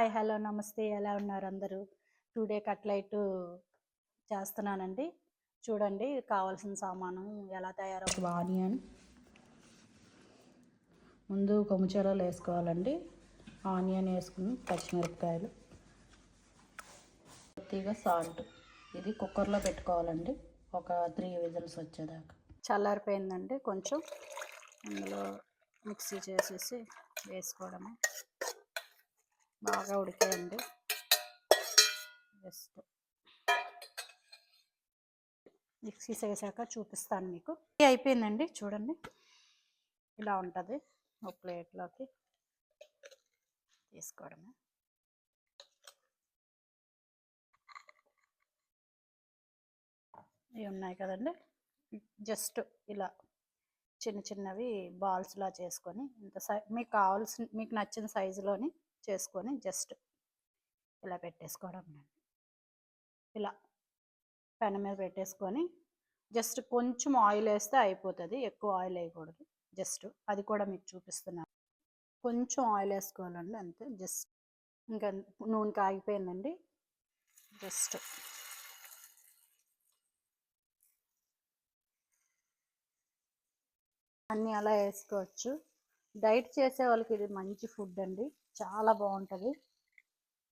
Hi hello నమస్తే ఎలా ఉన్నారు అందరూ? టుడే కట్లెట్ చేస్తున్నానండి. చూడండి కావాల్సిన సామాను ఎలా తయారవుతుంది. ఆనియన్ ముందు కొమ్ముచెరలు వేసుకోవాలండి. ఆనియన్ వేసుకుని పచ్చిమిరపకాయలు కొద్దిగా సాల్ట్. ఇది కుక్కర్లో పెట్టుకోవాలండి ఒక 3 విజిల్స్ వచ్చేదాకా. చల్లారిపోయిందండి కొంచెం, అందులో మిక్సీ చేసేసి వేసుకోవడమే. బాగా ఉడికాయండి. జస్ట్ మిక్సీ వేసాక చూపిస్తాను మీకు. అయిపోయిందండి చూడండి, ఇలా ఉంటుంది. ఒక ప్లేట్లోకి తీసుకోవడమే. ఇవి ఉన్నాయి కదండి, జస్ట్ ఇలా చిన్న చిన్నవి బాల్స్లా చేసుకొని ఇంత మీకు కావాల్సిన మీకు నచ్చిన సైజులోని చేసుకొని జస్ట్ ఇలా పెట్టేసుకోవడం. ఇలా పెన మీద పెట్టేసుకొని జస్ట్ కొంచెం ఆయిల్ వేస్తే అయిపోతుంది. ఎక్కువ ఆయిల్ వేయకూడదు. జస్ట్ అది కూడా మీకు చూపిస్తున్నాను. కొంచెం ఆయిల్ వేసుకోవాలండి అంతే. జస్ట్ ఇంకా నూనె కాగిపోయిందండి. జస్ట్ అన్నీ అలా వేసుకోవచ్చు. డైట్ చేసే వాళ్ళకి ఇది మంచి ఫుడ్ అండి, చాలా బాగుంటుంది.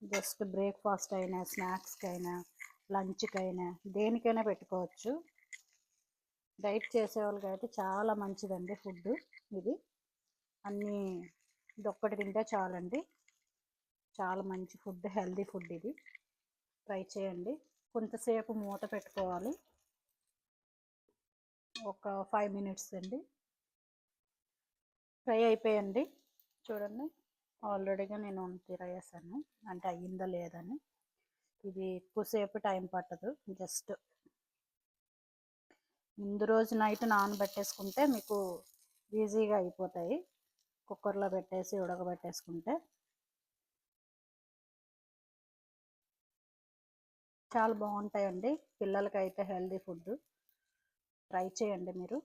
జస్ట్ బ్రేక్ఫాస్ట్ అయినా, స్నాక్స్కి అయినా, లంచ్కి అయినా, దేనికైనా పెట్టుకోవచ్చు. డైట్ చేసే వాళ్ళకి అయితే చాలా మంచిదండి ఫుడ్ ఇది. అన్నీ ఇదొక్కటి తింటే చాలండి, చాలా మంచి ఫుడ్, హెల్దీ ఫుడ్ ఇది. ట్రై చేయండి. కొంతసేపు మూత పెట్టుకోవాలి, ఒక 5 మినిట్స్ అండి. ఫ్రై అయిపోయండి చూడండి. ఆల్రెడీగా నేను తిరగేసాను అంటే అయ్యిందో లేదని. ఇది ఎక్కువసేపు టైం పట్టదు. జస్ట్ ముందు రోజు నైట్ నానబెట్టేసుకుంటే మీకు ఈజీగా అయిపోతాయి. కుక్కర్లో పెట్టేసి ఉడకబెట్టేసుకుంటే చాలా బాగుంటాయండి. పిల్లలకైతే హెల్దీ ఫుడ్. ట్రై చేయండి మీరు.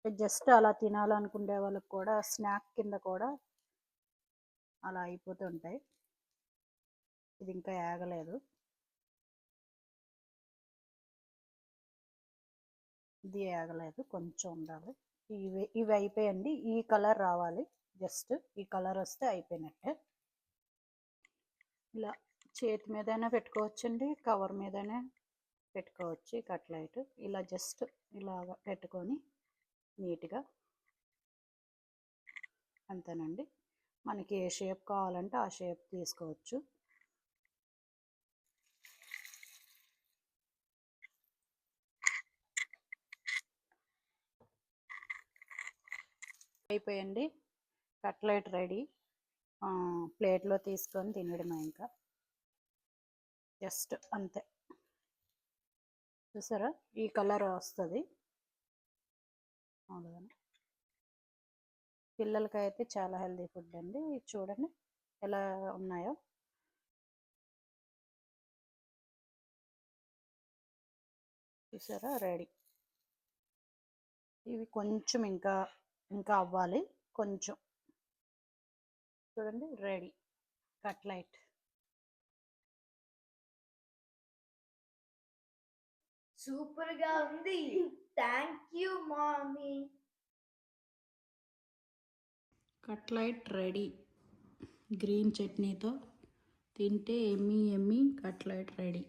జస్ట్ అలా తినాలనుకునే వాళ్ళకి కూడా స్నాక్ కింద కూడా అలా అయిపోతుంటాయి. ఇది ఇంకా ఆగలేదు. ఇది ఆగలేదు, కొంచెం ఉండాలి. ఇవి అయిపోయండి. ఈ కలర్ రావాలి, జస్ట్ ఈ కలర్ వస్తే అయిపోయినట్టే. ఇలా చేతి మీదైనా పెట్టుకోవచ్చండి, కవర్ మీదైనా పెట్టుకోవచ్చు. కట్లెట్ ఇలా జస్ట్ ఇలాగ పెట్టుకొని నీట్గా అంతేనండి. మనకి ఏ షేప్ కావాలంటే ఆ షేప్ తీసుకోవచ్చు. అయిపోయండి, కట్లెట్ రెడీ. ప్లేట్లో తీసుకొని తినడమే ఇంకా. జస్ట్ అంతే. చూసారా ఈ కలర్ వస్తుంది. అవును, పిల్లలకైతే చాలా హెల్దీ ఫుడ్ అండి. చూడండి ఎలా ఉన్నాయో. చూసారా రెడీ. ఇవి కొంచెం ఇంకా ఇంకా అవ్వాలి కొంచెం. చూడండి రెడీ కట్లెట్. సూపర్గా ఉంది. Thank you mummy. Cutlet ready. Green చట్నీతో తింటే ఎమ్మీ ఎమ్మీ కట్లెట్ రెడీ.